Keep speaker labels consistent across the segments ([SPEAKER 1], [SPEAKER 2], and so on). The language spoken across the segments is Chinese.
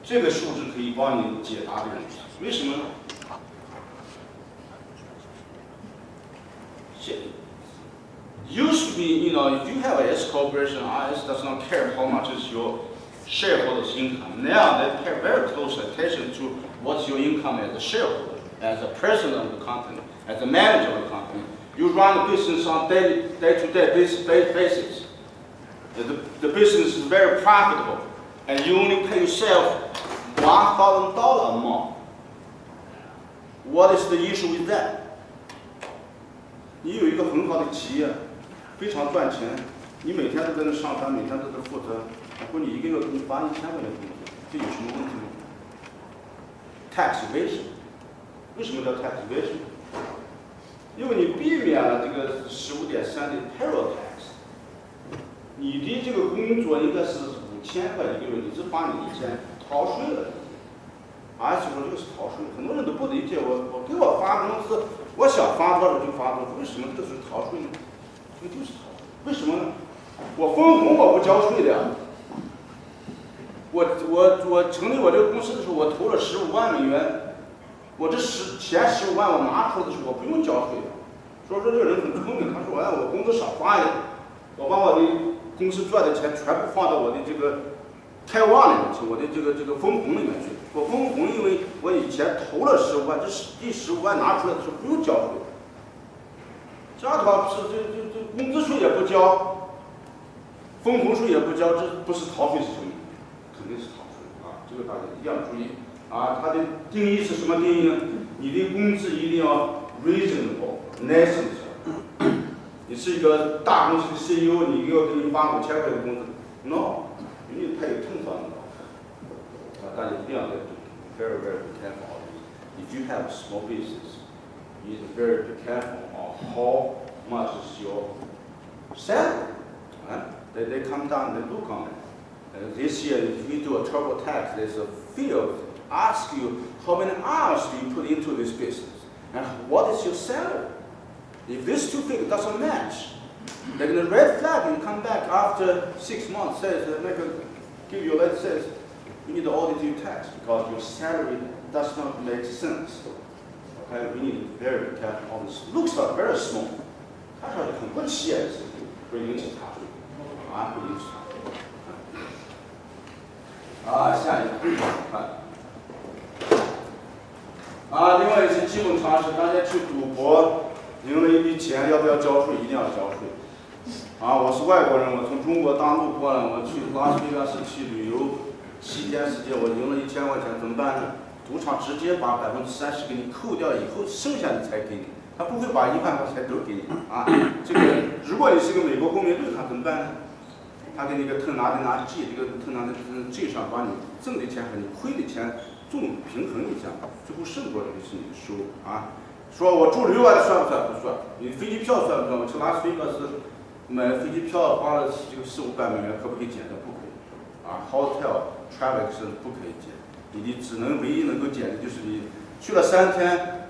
[SPEAKER 1] 这个数字可以帮你解答这个问题。为什么呢？Used to be, if you have an S corporation, IS does not care how much is your shareholders' income. Now they pay very close attention to what's your income as a shareholder, as a president of the company, as a manager of the company. You run the business on day-to-day basis. The business is very profitable, and you only pay yourself $1,000 a month. What is the issue with that? 你有一个很好的企业，非常赚钱，你每天都在那上班，每天都在负责，然后你一个月给你发1000块钱工资，这有什么问题吗 ？Tax evasion， 为什么叫 tax evasion？ 因为你避免了这个15.3的 payroll tax， 你的这个工作应该是5000块一个月，你只发你1000，逃税了。而且说这个是逃税，很多人都不理解我给我发工资，我想发多少就发多少，为什么这是逃税呢？这个就是逃税，为什么呢？我分红我不交税的呀。我成立我这个公司的时候，我投了15万美元，我这前15万我拿出来的时候，我不用交税的。所以说这个人很聪明，他说我工资少发一点，我把我的公司赚的钱全部放到我的这个开旺里面去，我的这个分红里面去。我分红，因为我以前投了15万，这第15万拿出来的时候不用交税。这样的话是这工资税也不交，分红税也不交，这不是逃税是什么？肯定是逃税啊！这个大家一定要注意啊！它的定义是什么定义呢？你的工资一定要 reasonable, necessary。你是一个大公司的 CEO， 你要给你发5000块的工资 ，no， 你得pay $10,000。大家一定要 very be careful. If you have a small business, you need to very be careful of how much is your salary. They come down, they do come down. This year, if you do a TurboTax, there's a field ask you how many hours do you put into this business and what is your salary. If these two figures doesn't match, they're going to red flag you. Come back after 6 months, says give you let's say. You need to audit your tax because your salary does not make sense. Okay, we need to be very careful on this. Looks like very small. 看上去很不起眼的事情，会引起查税，会引起查税。下一个另外一些基本常识，大家去赌博赢了一笔钱，要不要交税？一定要交税。我是外国人，我从中国大陆过来，我去拉斯维加斯去旅游。7天时间，我赢了1000块钱，怎么办呢？赌场直接把30%给你扣掉以后，剩下的才给你，他不会把1万块钱都给你这个如果你是个美国公民，对他怎么办呢？他给你一个特拿的 G， 这个特拿的 G 上把你挣的钱和你亏的钱平衡一下，最后剩多少就是你的收入说我住6万算不算？不算。你飞机票算不算？我去拉斯维加斯买飞机票花了这个400-500美元，可不可以减的？不可以。hotel travel 是不可以减，你唯一能够减的就是你去了3天，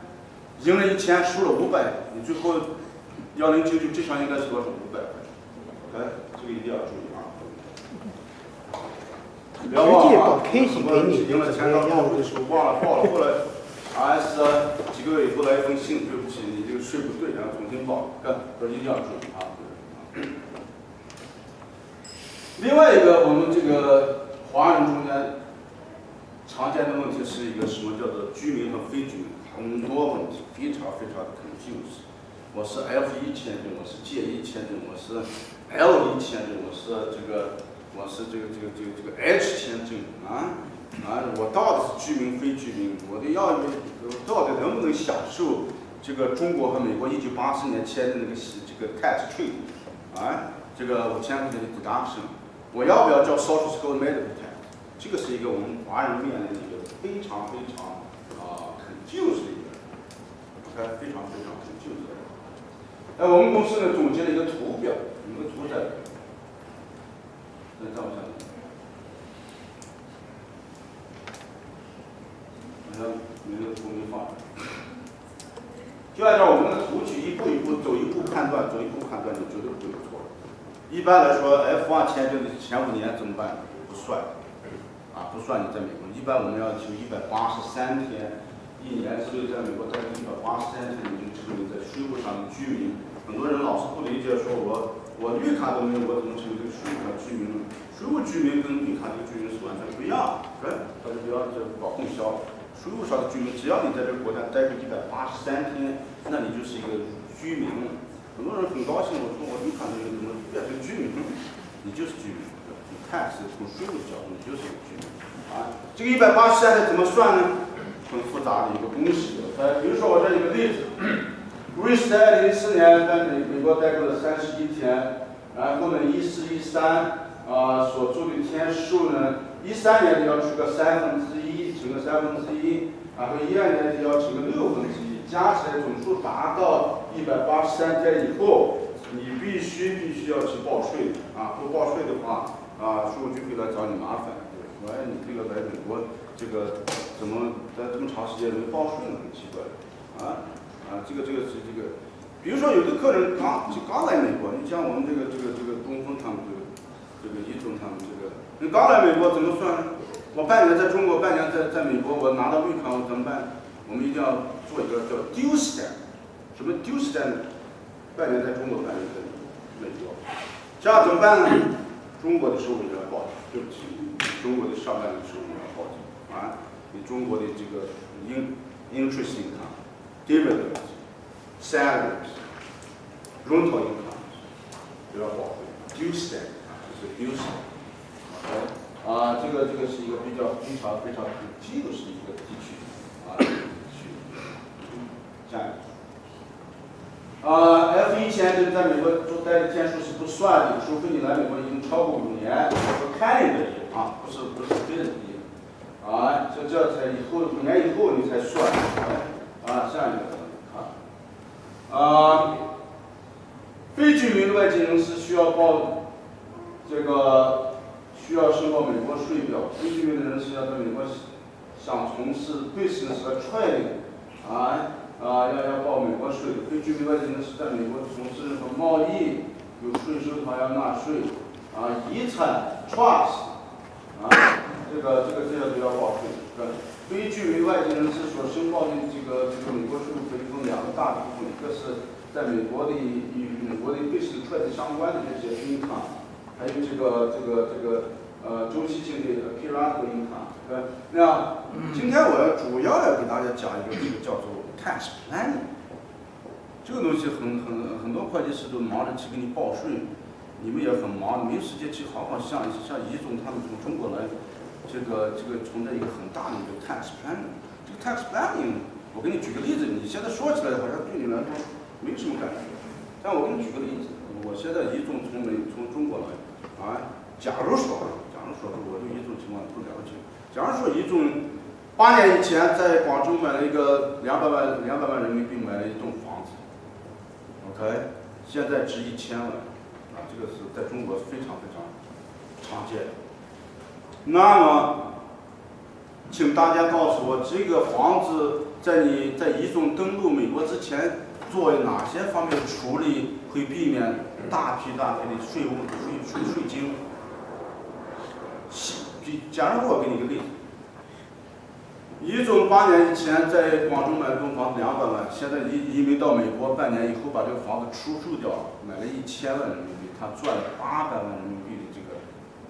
[SPEAKER 1] 赢了1000，输了500，你最后1099至少应该是多少？500块。这个一定要注意不要忘了赢了钱到报的时候忘了报了，后来几个月以后来一封信，对不起，你这个税不对，然后重新报，这一定要注意另外一个，我们这个华人中间常见的问题是一个什么叫做居民和非居民，很多问题非常的confused。我是 F1 签证，我是 J1 签证，我是 L1 签证，我是这个 H 签证我到底是居民非居民？我到底能不能享受这个中国和美国1980年签的这个 tax treaty 这个5000块钱的 deduction？我要不要交 social security medical tax？ 这个是一个我们华人面临的一个非常confused 的一个非常confused 的。我们公司呢总结了一个图表，有个图在照下来，好像没有图没放。就按照我们的图去一步一步走一步判断，你绝对不会有错。一般来说 ，F1 签证的前5年怎么办？不算啊，不算你在美国。一般我们要求183天，1年之内在美国待了183天，你就成为在税务上的居民。很多人老是不理解，说我绿卡都没有，我怎么成为这个税务上的居民呢？税务居民跟绿卡这个居民是完全不一样，对，大家不要搞混淆。税务上的居民，只要你在这个国家待过183天，那你就是一个居民。很多人很高兴，我说我绿卡这个怎么变成居民？你就是居民，你tax从税务的角度，你就是一个居民。啊，这个183天怎么算呢？很复杂的一个公式。比如说我这有个例子。Rich 在2014年在美国待过了31天，然后呢14、13所住的天数呢，13年就要除个1/3，乘个1/3，然后12年就要乘个1/6，加起来总数达到183天以后，你必须要去报税啊！不报税的话税务局会来找你麻烦。说你这个来美国这个怎么在这么长时间没报税呢？很奇怪这个是这个，比如说有的客人刚来美国，你像我们这个东风他们这个一中他们你刚来美国怎么算呢？我半年在中国，半年在美国，我拿到绿卡我怎么办？我们一定要做一个叫丢stamp。什么丢stamp？半年在中国，半年在美国，这样怎么办呢？中国的收入要报警，对不起，中国的上半年收入要报警你中国的这个interest income、dividends、salaries、rental income 都要报税，丢stamp是丢stamp。这个是一个非常自由是一个地区下一个F1签证在美国待的天数是不算的，除非你来美国已经超过5年，说看你的业不是非人的业这才以后5年以后你才算下一个非居民的外籍人士需要申报美国税表。非居民的人士要在美国想从事 business 和 trading 要报美国税。非居民外籍人士在美国从事任何贸易，有税收的话要纳税。遗产 trust 这都要报税。非居民外籍人士所申报的这个美国税务可以分2个大的部分，一个是在美国的与美国的 business trade 相关的这些 income， 还有这个周期性的 periodic income。那今天我主要要给大家讲一个这个叫做 tax planning。这个东西很多会计师都忙着去给你报税，你们也很忙，没有时间去好好像尹总他们从中国来。这个存在一个很大的一个 tax planning。这个 tax planning， 我给你举个例子，你现在说起来好像对你来说没什么感觉，但我给你举个例子，我现在一中从中国来假如说我对一中情况不了解，假如说一中8年以前在广州买了一个200万人民币买了一栋房子 ，OK， 现在值1000万这个是在中国是非常常见的。那么，请大家告诉我，这个房子你在移中登陆美国之前，做哪些方面的处理，会避免大批的税金？假如我给你一个例子，移中8年以前在广州买了栋房子200万，现在移民到美国半年以后，把这个房子出售掉，买了1000万人民币，他赚了800万人民币的这个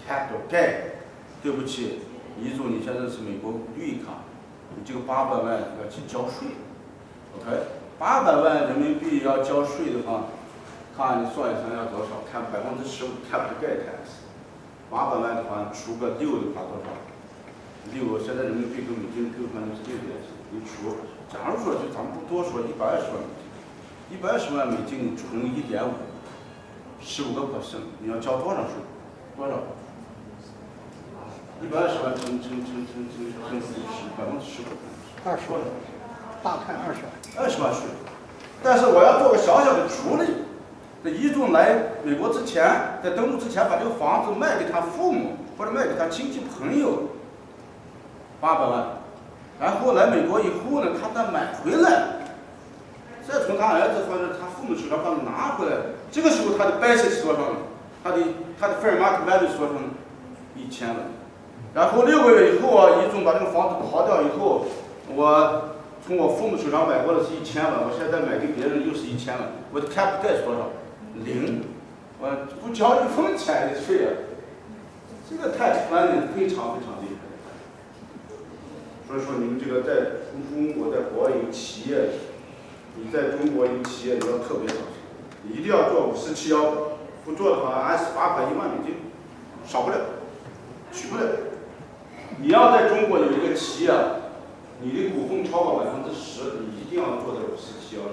[SPEAKER 1] capital gain。对不起，移中你现在是美国绿卡，你这个800万要去交税 ，OK？800万人民币要交税的话，看你算一算要多少？看15%capital gain tax，800万的话除个6的话多少？6现在人民币跟美金兑换的是6点几，你除，假如说咱们不多说120万美金，120万美金你乘1.5，15%，你要交多少税？多少？120万乘10%，20%，
[SPEAKER 2] 大概
[SPEAKER 1] 20万税。但是我要做个小小的处理，这移中来美国之前，在登陆之前把这个房子卖给他父母或者卖给他亲戚朋友，800万，然后来美国以后呢，他再买回来，再从他儿子或者他父母手上把它拿回来，这个时候他的 basis 是多少呢？他的 fair market value 是多少呢？1000万。然后6个月以后啊，一中把这个房子刨掉以后，我从我父母手上买过的是1000万，我现在买给别人又是1000万，我的 capital 是多少？0，我不交1分钱的税啊！这个 tax planning 非常非常厉害。所以说你们这个在中国在国外有企业，你在中国有企业你要特别小心，你一定要做54715，不做的话按罚款1万美金，少不了，取不了。你要在中国有一个企业，你的股份超过10%，你一定要做这54715。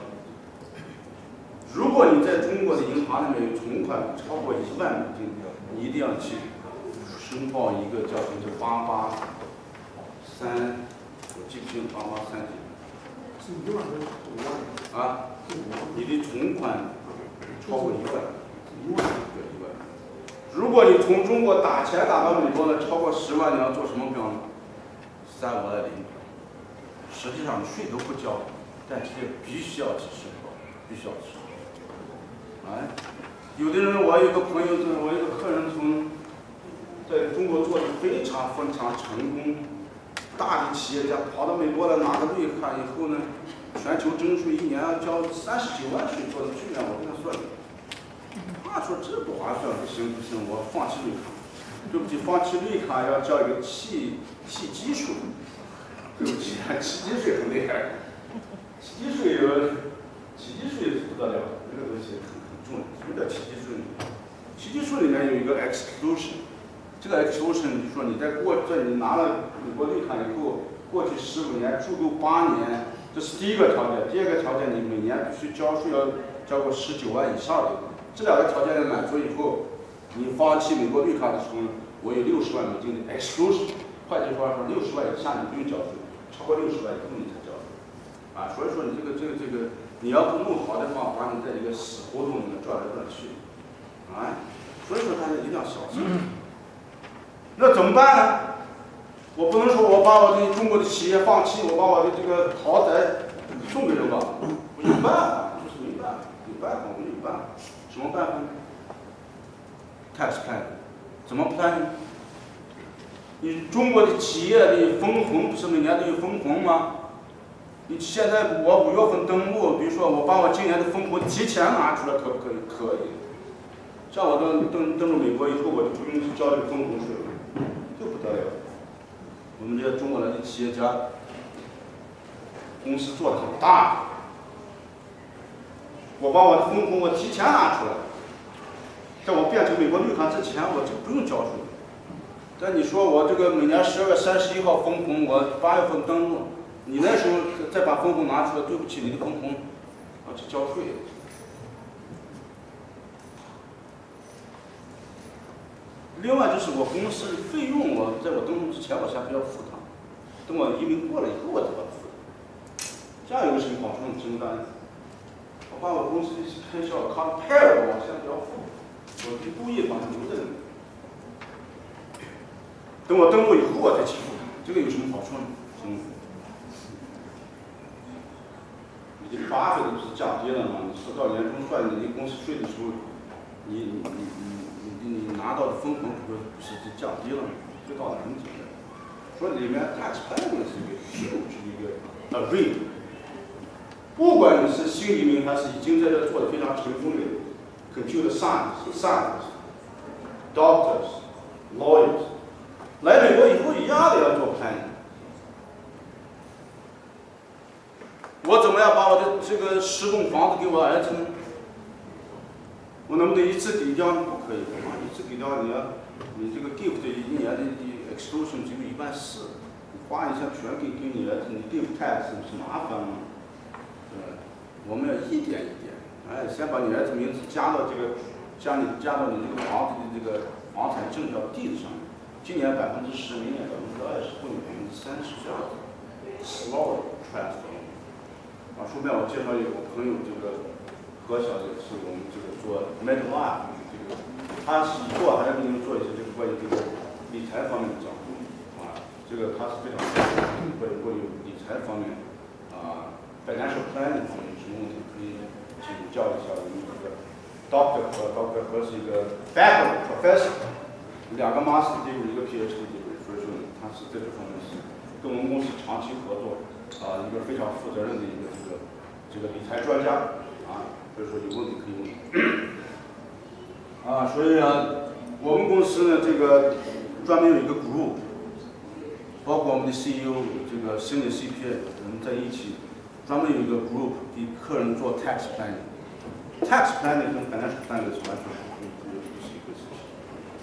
[SPEAKER 1] 如果你在中国的银行里面有存款超过1万美金，你一定要去申报一个叫什么883，我记不清883几。
[SPEAKER 2] 是1万还是5万？
[SPEAKER 1] 啊，你的存款超过1万，1万对1万。如果你从中国打钱打到美国呢，超过10万，你要做什么标呢？3万0，实际上税都不交，但这个必须要去申报，必须要去。哎，有的人，我有个朋友，我有个客人在中国做的非常非常成功，大的企业家跑到美国来拿个绿卡以后呢，全球征税1年要交39万税，做的去年我跟他算的。他说这不划算，不行，我放弃绿卡。对不起，放弃绿卡要交一个契机税。对不起，契机税很厉害。契机税不得了，这个东西很重要。什么叫契机税呢？契机税里面有一个 exclusion， 这个 exclusion 就是说你你拿了美国绿卡以后，过去15年住够8年，这是第一个条件。第二个条件，你每年必须交税要交过19万以上的。这2个条件的满足以后，你放弃美国绿卡的时候，我有60万美金的 exclusion， 会计说60万以下你不用交税，超过60万以后你才交税。啊，所以说你这个你要不弄好的话，把你在这个死胡同里面转来转去，啊，所以说大家一定要小心。那怎么办呢？我不能说我把我的中国的企业放弃，我把我的这个豪宅送给人吧，我有办法，就是没办法，有办法，我们有办法。什么办法呢 ？tax plan， 怎么 plan 呢？你中国的企业的分红不是每年都有分红吗？你现在我5月份登录，比如说我把我今年的分红提前拿出来，可不可以？可以。像我登陆美国以后，我就不用去交这个分红税了，这不得了。我们这些中国来的企业家，公司做的很大。我把我的分红我提前拿出来，在我变成美国绿卡之前，我就不用交税。但你说我这个每年12月31号分红，我8月份登录，你那时候再把分红拿出来，对不起，你的分红要去交税。另外就是我公司的费用，在我登录之前我先不要付它，等我移民过了以后我再把它付。这样有个什么好处？你知道吗？我把我公司的开销靠派了，我先不要付，我的物业把它留在那里。等我登录以后我再去付它，这个有什么好处呢？你的巴菲特不是降低了吗？你说到年终算你的公司税的时候，你拿到的分红不是降低了吗？这到哪能解决？说里面 tax planning 是一个 huge 一个 arena。不管你是新移民还是已经在这做的非常成功的 computer science、doctors、lawyers， 来美国以后一样的要做 planning。我怎么样把我的这个10栋房子给我儿子呢？我能不能一次抵掉呢？不可以，一次抵掉你这个 gift 1年的 exclusion 只有14000，你花一下全给你儿子，你 gift tax 不是麻烦吗？我们要一点一点，先把你儿子名字加到你这个房子的这个房产证照地址上面。今年10%，明年20%，后年30%，这样子 slow transfer。顺便我介绍一个我朋友，这个何小姐是我们这个做 medical life 这个，她是以后还要给你们做一些这个关于这个理财方面的讲座这个她是非常关于理财方面financial planning 方面有什么问题可以请教一下我们这个 doctor 和是一个 faculty professor， 2个 master degree， 1个 PhD degree， 所以说呢，是在这方面是跟我们公司长期合作一个非常负责任的一个这个理财专家所以说有问题可以问所以我们公司呢这个专门有一个 group， 包括我们的 CEO 这个新的 CPA， 我们在一起专门有一个 group 给客人做 tax planning。tax planning 跟 financial planning 是完全不是一个事情。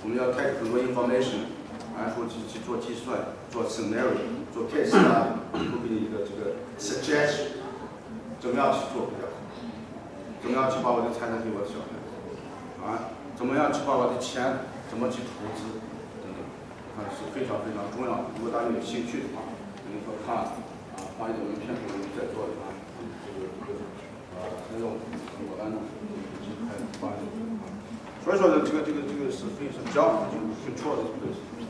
[SPEAKER 1] 我们要 take 很多 information， 然后去做计算，做 scenario， 做 case study， 都给你一个这个 suggestion， 怎么样去做比较好，怎么样去把我的财产给我的小孩怎么样去把我的钱怎么去投资等等，是非常非常重要的。如果大家有兴趣的话，比如说看发一点文片我们在做的还有我们所以说呢，这个是非常教就很错的一个事情。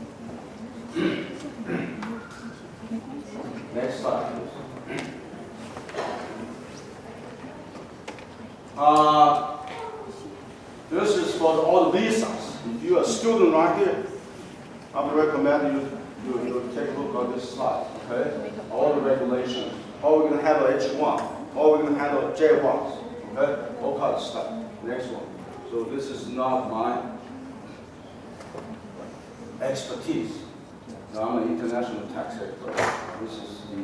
[SPEAKER 1] Next slide. This is for all the visas. If you're a student right here, I would recommend you take a look at this slide. Okay, all the regulations. How we're going to handle H1. How we're going to handle J1s. Okay, all kinds of stuff. Next one. So this is not my expertise. Now I'm an international tax expert. This is the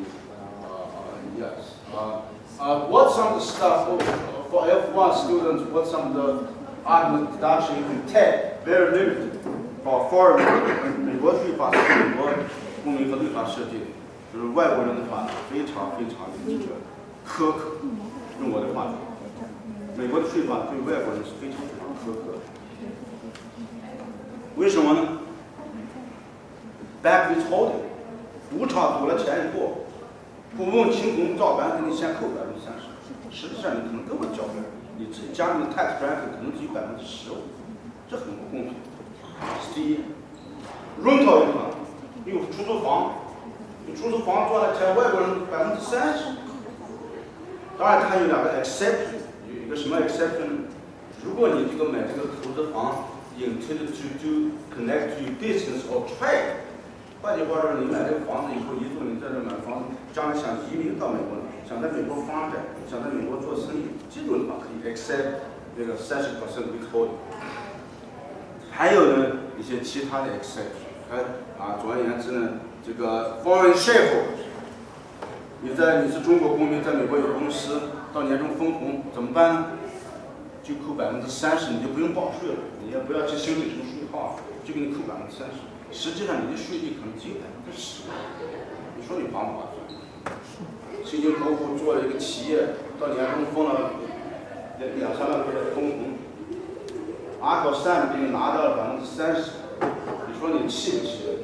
[SPEAKER 1] yes. What's some of the stuff for F1 students? What's some of the argument deduction you can take? Very limited. For foreign 美国税法是美国公民和律法设计的，就是外国人的话非常非常的这个苛刻。用我的话说，美国的税法对外国人是非常非常苛刻的。为什么呢 ？Back withholding， 赌场赌了钱以后，不问青红皂白，给你先扣30%，实际上你可能根本交不了，你自己家里的 tax bracket 可能只有15%，这很不公平。是第一。rental income， 你有出租房，你出租房赚了钱，外国人30%。当然，它有两个 exception， 有一个什么 exception？ 如果你这个买这个投资房 intended to connect to your business or trade， 换句话说，你买这个房子以后，一住你在这买房子，将来想移民到美国，想在美国发展，想在美国做生意，这种的话可以 accept 那个30% withholding。还有呢，一些其他的 exception。总而言之呢，这个 foreign shareholders， 你是中国公民，在美国有公司，到年终分红怎么办呢？就扣30%，你就不用报税了，你也不要去申请什么税号，就给你扣30%。实际上你的税率可能只有10%，你说你划不划算？辛辛苦苦做了一个企业，到年终分了2-3万块钱分红，阿口3给你拿到了30%。你说你气不气人？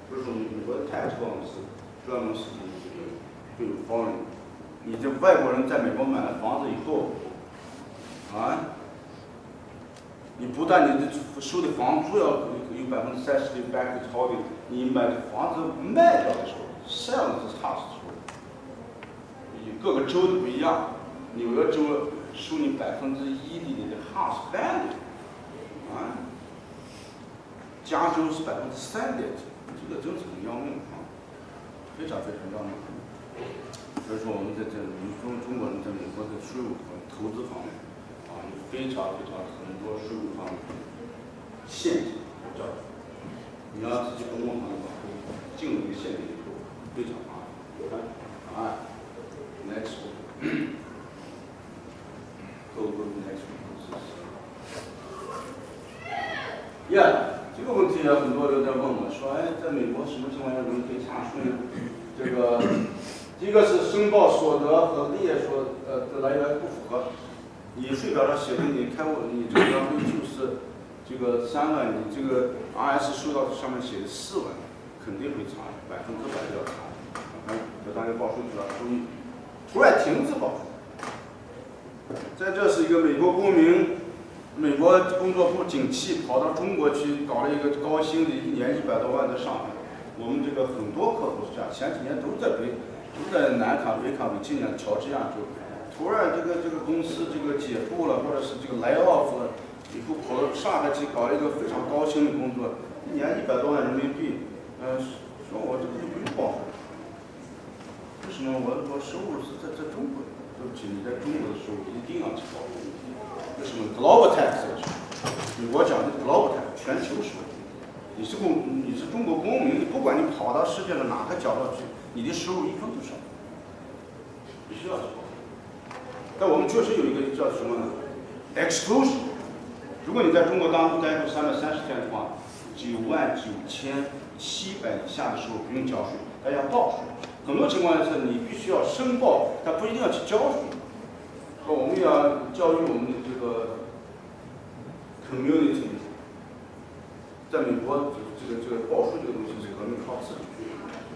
[SPEAKER 1] 不是说美国的 tax 公司专门是对 foreign， 你这外国人在美国买了房子以后，你不但你的收的房租要有30%的 back withholding， 你买的房子卖掉的时候 ，sales tax 的时候，各个州都不一样，纽约州收你1%的你的 house value。加州是3%，这个真是很要命非常非常要命。所以说我们在中国人在美国的税务和投资方面有非常非常很多税务方面陷阱叫你要自己公共行业进入一个陷阱以后非常麻烦。Next one， go to the next one。这个问题很多人在问我说，在美国什么情况下人可以查税呢？这个第一个是申报所得和利益的来源不符合，你税表上写的你这个要求就是这个3万，你这个 RS 收到上面写的4万，肯定会查，100%要查。这大家报税就要注意，突然停止报税。在这是一个美国公民。美国工作不景气，跑到中国去搞了一个高薪的，1年100多万在上海。我们这个很多客户是这样，前几年都在南卡、北卡、维吉尼亚、乔治亚州，突然这个公司这个解雇了，或者是这个 lay off 了，以后跑到上海去搞了一个非常高薪的工作，一年100多万人民币，说我这个就不用报税。为什么我收入是在中国？对不起，你在中国的收入一定要去报税。为什么 global tax？ 美国讲的 global tax 全球收入。你是中国公民，不管你跑到世界的哪个角落去，你的收入一分都少，必须要去报。但我们确实有一个叫什么呢 ？exclusion。如果你在中国当中待够330天的话，99700以下的收入不用交税，但要报税。很多情况下是你必须要申报，但不一定要去交税。说我们要教育我们的这个 community， 在美国这个报税这个东西是可能靠自己。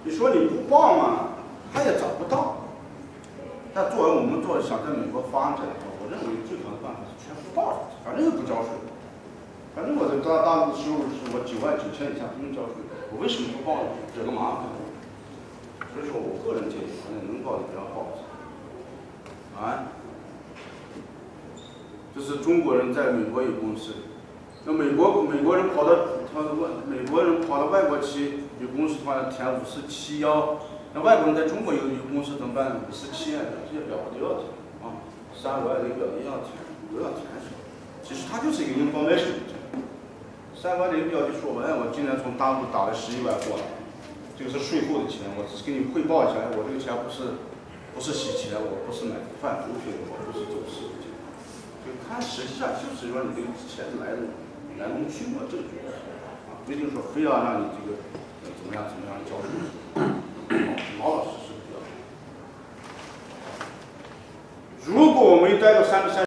[SPEAKER 1] 你说你不报嘛，他也找不到。但作为我们想在美国发展，我认为最好的办法是全部报上去，反正又不交税。反正我在大陆的收入是我99000以下不用交税，我为什么不报呢？惹个麻烦。所以说我个人建议，能报的不要报。这是中国人在美国有公司，那美国人跑到外国去有公司的话，填547那外国人在中国有公司怎么办？547这些表格都要填啊，3万的表一样填，都要填上。其实它就是一个 information。3万的表就说我今年从大陆打了11万过来，这个是税后的钱，我只是给你汇报一下，我这个钱不是洗钱，我不是买贩毒品，我不是走私的钱。就它实际上就是说你这个钱来龙去脉这个就是不一定说非要让你这个怎么样交税，老老实实比较好。如果我们待到33